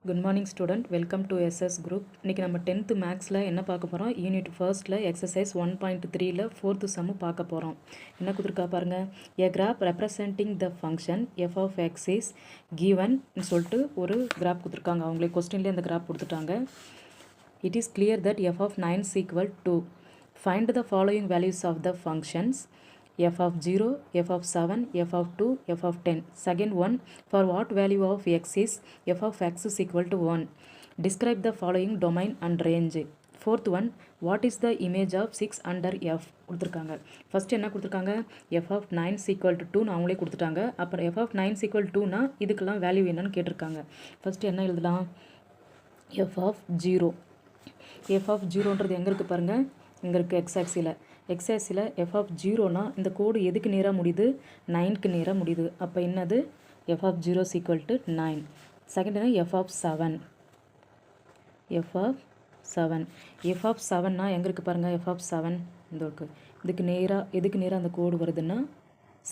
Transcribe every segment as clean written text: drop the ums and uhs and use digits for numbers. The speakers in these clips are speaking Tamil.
Good morning student, welcome to SS group. இன்னைக்கு நம்ம 10th மேக்ஸில் என்ன பார்க்க போகிறோம்? யூனிட் ஃபர்ஸ்ட்டில் எக்ஸசைஸ் 1.3ல 4th சம்மு பார்க்க போகிறோம். என்ன கொடுத்துருக்கா பாருங்கள், a graph representing the function f of x is given சொல்லிட்டு ஒரு கிராஃப் கொடுத்துருக்காங்க. அவங்களே கொஸ்டின்லேயே அந்த கிராஃப் கொடுத்துட்டாங்க. It is clear that f of 9 is equal to find the following values of the functions f of 0, f of 7, f of 2, f of 10. Second one, for what value of x is f of x is equal to 1. Describe the following domain and range. Fourth one, what is the image of 6 under f கொடுத்துருக்காங்க. ஃபஸ்ட்டு என்ன கொடுத்துருக்காங்க, f of 9 is equal to 2 அவங்களே கொடுத்துட்டாங்க. அப்புறம் f of 9 is equal to 2னா இதுக்கெல்லாம் வேல்யூ என்னன்னு கேட்டிருக்காங்க. ஃபஸ்ட்டு என்ன எழுதலாம், f of 0. f of 0ன்றது எங்கே இருக்குது பாருங்கள், இங்கே இருக்குது எக்ஸாக்சியில். எக்ஸாக்சியில் f of 0னா இந்த கோடு எதுக்கு நேராக முடியுது, 9க்கு நேராக முடியுது. அப்போ என்னது, f of 0 is equal to 9. Second என்ன, f of 7. f of 7 f of 7னா எங்கே இருக்குது பாருங்கள், f of 7 இந்த இருக்குது. இதுக்கு நேராக எதுக்கு நேராக அந்த கோடு வருதுன்னா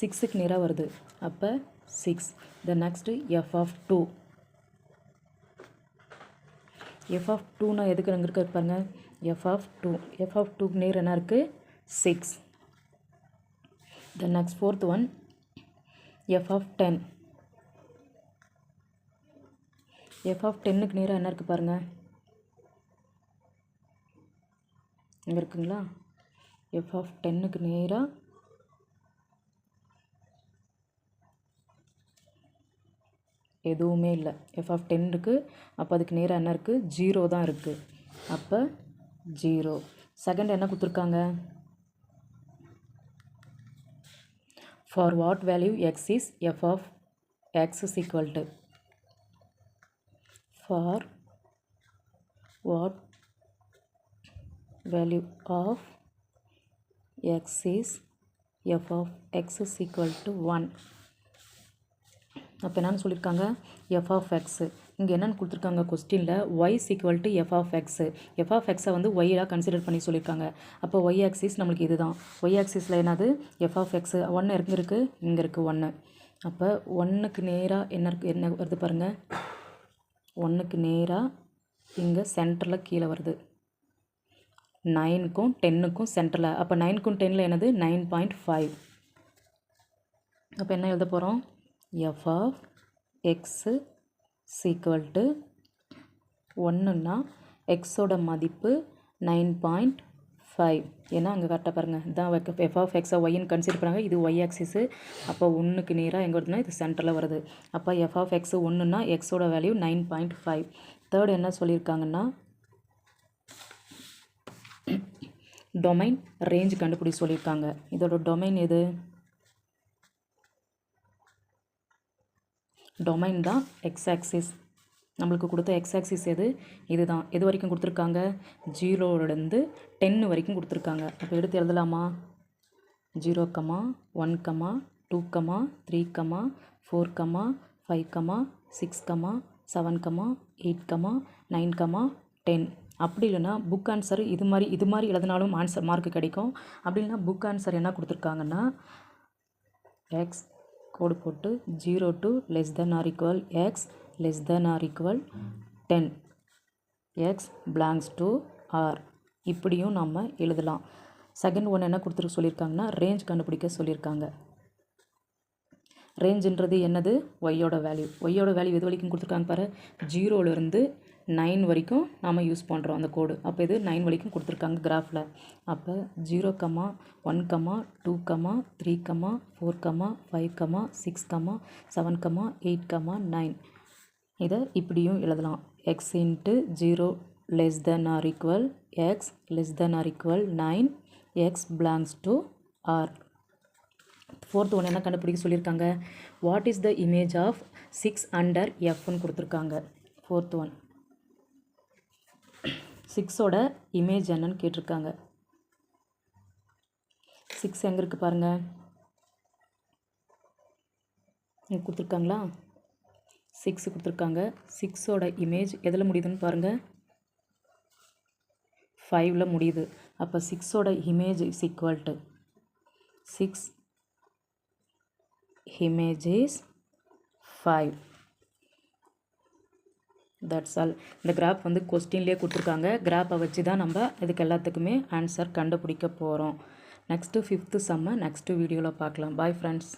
6க்கு நேராக வருது. அப்போ 6. த next f of 2. f of 2னா எதுக்கு அங்கே இருக்க பாருங்கள், f of 2. f of 2க்கு நேர் என்ன இருக்குது, 6. The next fourth one, f of 10. f of 10க்கு நேராக என்ன இருக்குது பாருங்கள், இங்கே இருக்குங்களா. f of 10க்கு நேராக எதுவுமே இல்லை. f of 10 இருக்குது. அப்போ அதுக்கு நேராக என்ன இருக்குது, 0 தான் இருக்குது. அப்போ 0. செகண்ட் என்ன கொடுத்துருக்காங்க, for what value x is f of x is equal to. For what value of x is f of x is equal to 1. அப்போ என்னன்னு சொல்லியிருக்காங்க, f of x. இங்கே என்னென்னு கொடுத்துருக்காங்க கொஸ்டினில், y is equal to f of x. f of x வந்து y-ஆக கன்சிடர் பண்ணி சொல்லியிருக்காங்க. அப்போ y axis நம்மளுக்கு இதுதான். y axisல என்னது, f of x. 1 எங்கே இருக்குது, இங்கே இருக்குது 1. அப்போ 1க்கு நேராக என்ன இருக்குது, என்ன வருது பாருங்கள், 1க்கு நேராக இங்கே சென்டரில் கீழே வருது. 9க்கும் 10க்கும் சென்டரில். அப்போ 9க்கும் 10ல் என்னது, 9.5. அப்போ என்ன எழுத போகிறோம், f of x is equal to 1ன்னா எக்ஸோட மதிப்பு 9.5. ஏன்னா அங்கே கரெக்டாக பாருங்கள், இதான் f of x ஒய்ன்னு கன்சிடர் பண்ணாங்க. இது y ஆக்சிஸு. அப்போ 1க்கு நேராக எங்கே வருதுன்னா இது சென்டரில் வருது. அப்போ f of x 1ன்னா எக்ஸோட வேல்யூ 9.5. தேர்ட் என்ன சொல்லியிருக்காங்கன்னா, டொமைன் ரேஞ்ச் கண்டுபிடி சொல்லியிருக்காங்க. இதோட டொமைன் எது, டொமைன் தான் எக்ஸ் ஆக்சிஸ். நம்மளுக்கு கொடுத்த எக்ஸ் ஆக்சிஸ் எது, இதுதான். எது வரைக்கும் கொடுத்துருக்காங்க, 0லேருந்து 10 வரைக்கும் கொடுத்துருக்காங்க. அப்போ எடுத்து எழுதலாமா, 0, 1, 2, 3, 4, 5, 6, 7, 8, 9, 10. அப்படி இல்லைன்னா புக் ஆன்சர் இது மாதிரி எழுதினாலும் ஆன்சர் மார்க் கிடைக்கும். அப்படி இல்லைனா புக் ஆன்சர் என்ன கொடுத்துருக்காங்கன்னா, எக்ஸ் கோடு போட்டு 0 to less than or equal x less than or equal 10, x belongs to r. இப்படியும் நம்ம எழுதலாம். செகண்ட் ஒன் என்ன கொடுத்துருக்க சொல்லியிருக்காங்கன்னா, ரேஞ்ச் கண்டுபிடிக்க சொல்லியிருக்காங்க. ரேஞ்சுன்றது என்னது, ஒய்யோட வேல்யூ. ஒய்யோட வேல்யூ எது வரைக்கும் கொடுத்துருக்காங்க பாரு, 0லேருந்து 9 வரைக்கும் நாம் யூஸ் பண்ணுறோம் அந்த கோடு. அப்போ இது 9 வரைக்கும் கொடுத்துருக்காங்க கிராஃபில். அப்போ 0, 1, 2, 3, 4, 5, 6, 7, 8, 9. இதை இப்படியும் எழுதலாம். x into 0 less than or equal x less than or equal 9, x belongs to r. Fourth ஒன்று என்ன கண்டுபிடிக்க சொல்லியிருக்காங்க, what is the image of 6 under எஃப்னு கொடுத்துருக்காங்க. ஃபோர்த் ஒன் 6ஓட இமேஜ் என்னன்னு கேட்டிருக்காங்க. 6 எங்கே இருக்குது பாருங்கள், இங்கே கொடுத்துருக்காங்களா, 6 கொடுத்துருக்காங்க. 6ஓட இமேஜ் எதில் முடியுதுன்னு பாருங்கள், 5ல் முடியுது. அப்போ 6ஓட image is equal to 6 image is 5. That's all. இந்த கிராஃப் வந்து கொஸ்டின்லேயே கொடுத்துருக்காங்க. கிராஃபை வச்சு தான் நம்ம இதுக்கு எல்லாத்துக்குமே ஆன்சர் கண்டுபிடிக்க போகிறோம். நெக்ஸ்ட்டு 5th சம்மை நெக்ஸ்ட்டு வீடியோவில் பார்க்கலாம். Bye friends.